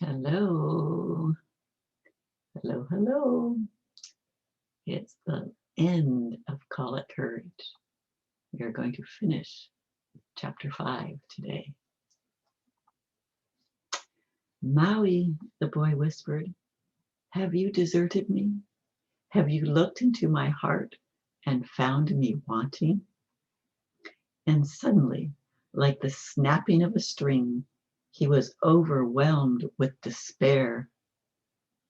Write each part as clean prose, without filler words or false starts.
Hello, hello, hello. It's the end of Call It Courage. We are going to finish chapter 5 today. Maui, the boy whispered, have you deserted me? Have you looked into my heart and found me wanting? And suddenly, like the snapping of a string, he was overwhelmed with despair.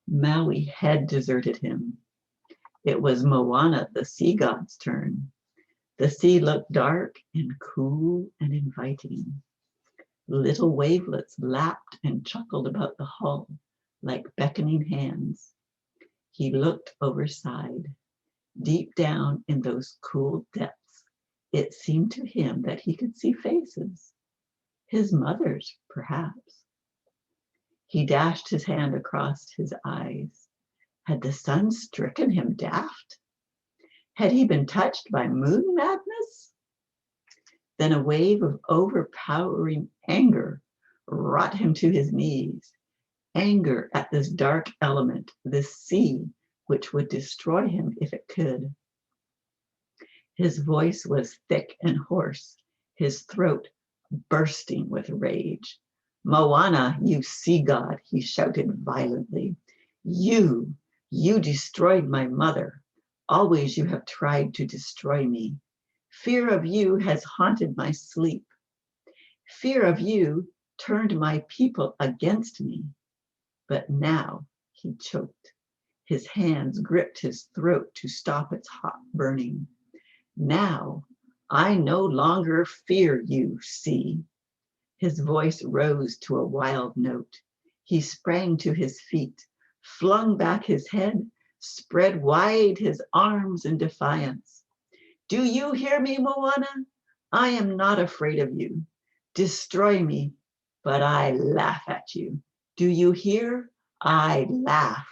Maui had deserted him. It was Moana, the sea god's turn. The sea looked dark and cool and inviting. Little wavelets lapped and chuckled about the hull like beckoning hands. He looked overside. Deep down in those cool depths, it seemed to him that he could see faces. His mother's, perhaps. He dashed his hand across his eyes. Had the sun stricken him daft? Had he been touched by moon madness? Then a wave of overpowering anger brought him to his knees. Anger at this dark element, this sea, which would destroy him if it could. His voice was thick and hoarse, his throat bursting with rage. Moana, you sea god, he shouted violently. You destroyed my mother. Always you have tried to destroy me. Fear of you has haunted my sleep. Fear of you turned my people against me. But now, he choked. His hands gripped his throat to stop its hot burning. Now, I no longer fear you, sea. His voice rose to a wild note. He sprang to his feet, flung back his head, spread wide his arms in defiance. Do you hear me, Moana? I am not afraid of you. Destroy me, but I laugh at you. Do you hear? I laugh.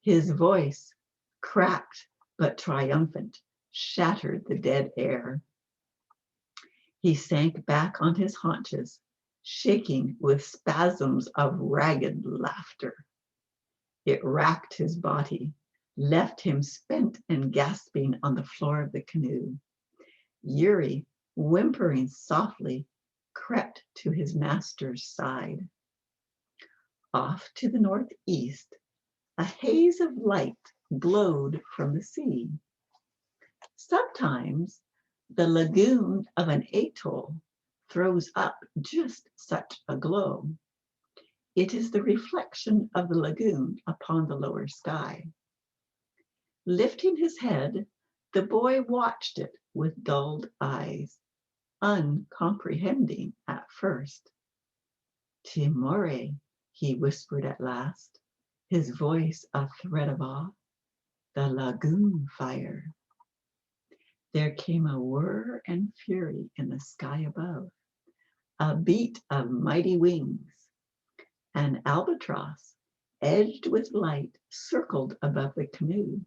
His voice, cracked but triumphant, shattered the dead air. He sank back on his haunches, shaking with spasms of ragged laughter. It racked his body, left him spent and gasping on the floor of the canoe. Yuri, whimpering softly, crept to his master's side. Off to the northeast, a haze of light glowed from the sea. Sometimes the lagoon of an atoll throws up just such a glow. It is the reflection of the lagoon upon the lower sky. Lifting his head, the boy watched it with dulled eyes, uncomprehending at first. Timore, he whispered at last, his voice a thread of awe. The lagoon fire. There came a whir and fury in the sky above, a beat of mighty wings. An albatross, edged with light, circled above the canoe.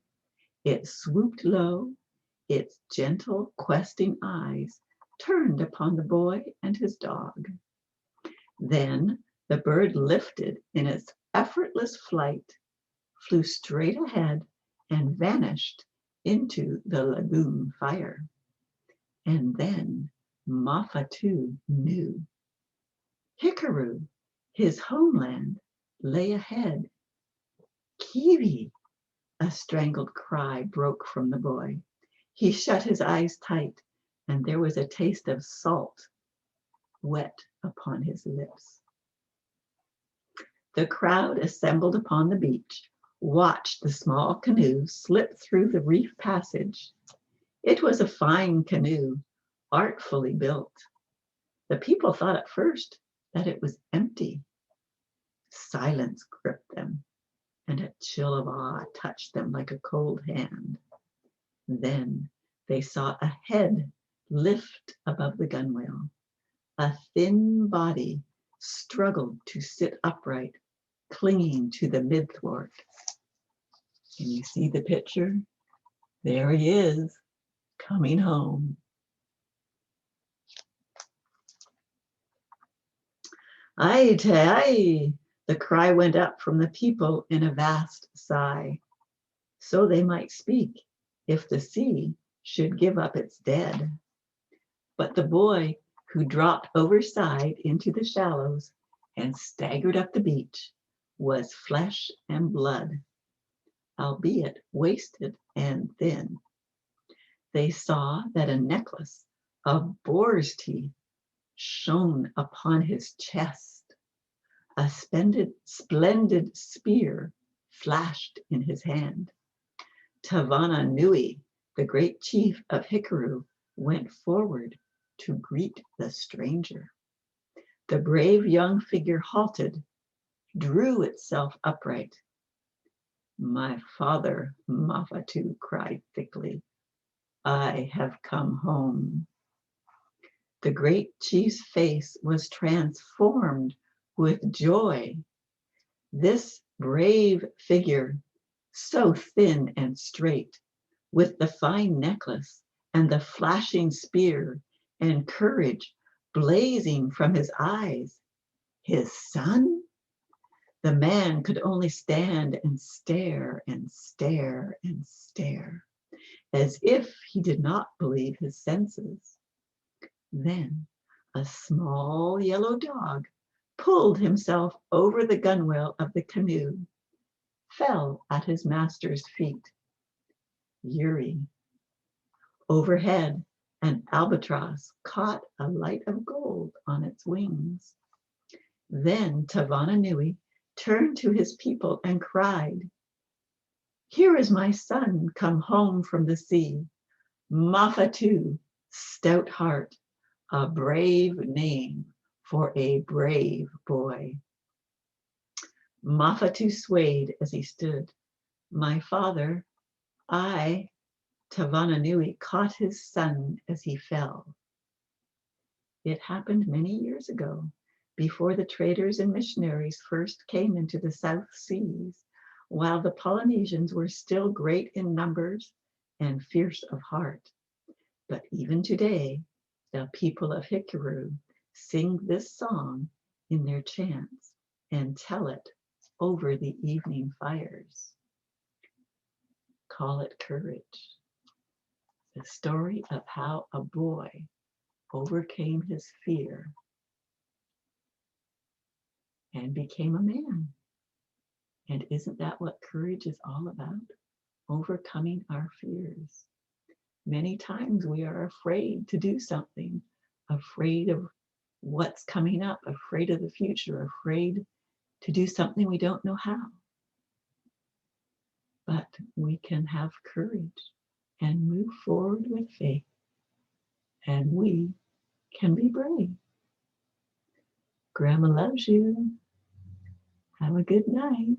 It swooped low, its gentle, questing eyes turned upon the boy and his dog. Then the bird lifted in its effortless flight, flew straight ahead, and vanished into the lagoon fire. And then Mafatu knew. Hikaru, his homeland, lay ahead. Kiwi, a strangled cry broke from the boy. He shut his eyes tight, and there was a taste of salt wet upon his lips. The crowd assembled upon the beach watched the small canoe slip through the reef passage. It was a fine canoe, artfully built. The people thought at first that it was empty. Silence gripped them, and a chill of awe touched them like a cold hand. Then they saw a head lift above the gunwale. A thin body struggled to sit upright, clinging to the mid-thwart. Can you see the picture? There he is, coming home. Aye, te aye! The cry went up from the people in a vast sigh. So they might speak if the sea should give up its dead. But the boy who dropped overside into the shallows and staggered up the beach was flesh and blood, albeit wasted and thin. They saw that a necklace of boar's teeth shone upon his chest. A splendid spear flashed in his hand. Tavana Nui, the great chief of Hikaru, went forward to greet the stranger. The brave young figure halted, drew itself upright. My father, Mafatu cried thickly, I have come home. The great chief's face was transformed with joy. This brave figure, so thin and straight, with the fine necklace and the flashing spear and courage blazing from his eyes, his son? The man could only stand and stare and stare and stare, as if he did not believe his senses. Then a small yellow dog pulled himself over the gunwale of the canoe, fell at his master's feet. Yuri. Overhead, an albatross caught a light of gold on its wings. Then Tavana Nui turned to his people and cried, Here is my son come home from the sea, Mafatu, stout heart, a brave name for a brave boy. Mafatu swayed as he stood. My father, Tavana Nui, caught his son as he fell. It happened many years ago, before the traders and missionaries first came into the South Seas, while the Polynesians were still great in numbers and fierce of heart. But even today, the people of Hikaru sing this song in their chants and tell it over the evening fires. Call it courage. The story of how a boy overcame his fear and became a man. And isn't that what courage is all about? Overcoming our fears. Many times we are afraid to do something, afraid of what's coming up, afraid of the future, afraid to do something we don't know how. But we can have courage and move forward with faith, and we can be brave. Grandma loves you. Have a good night.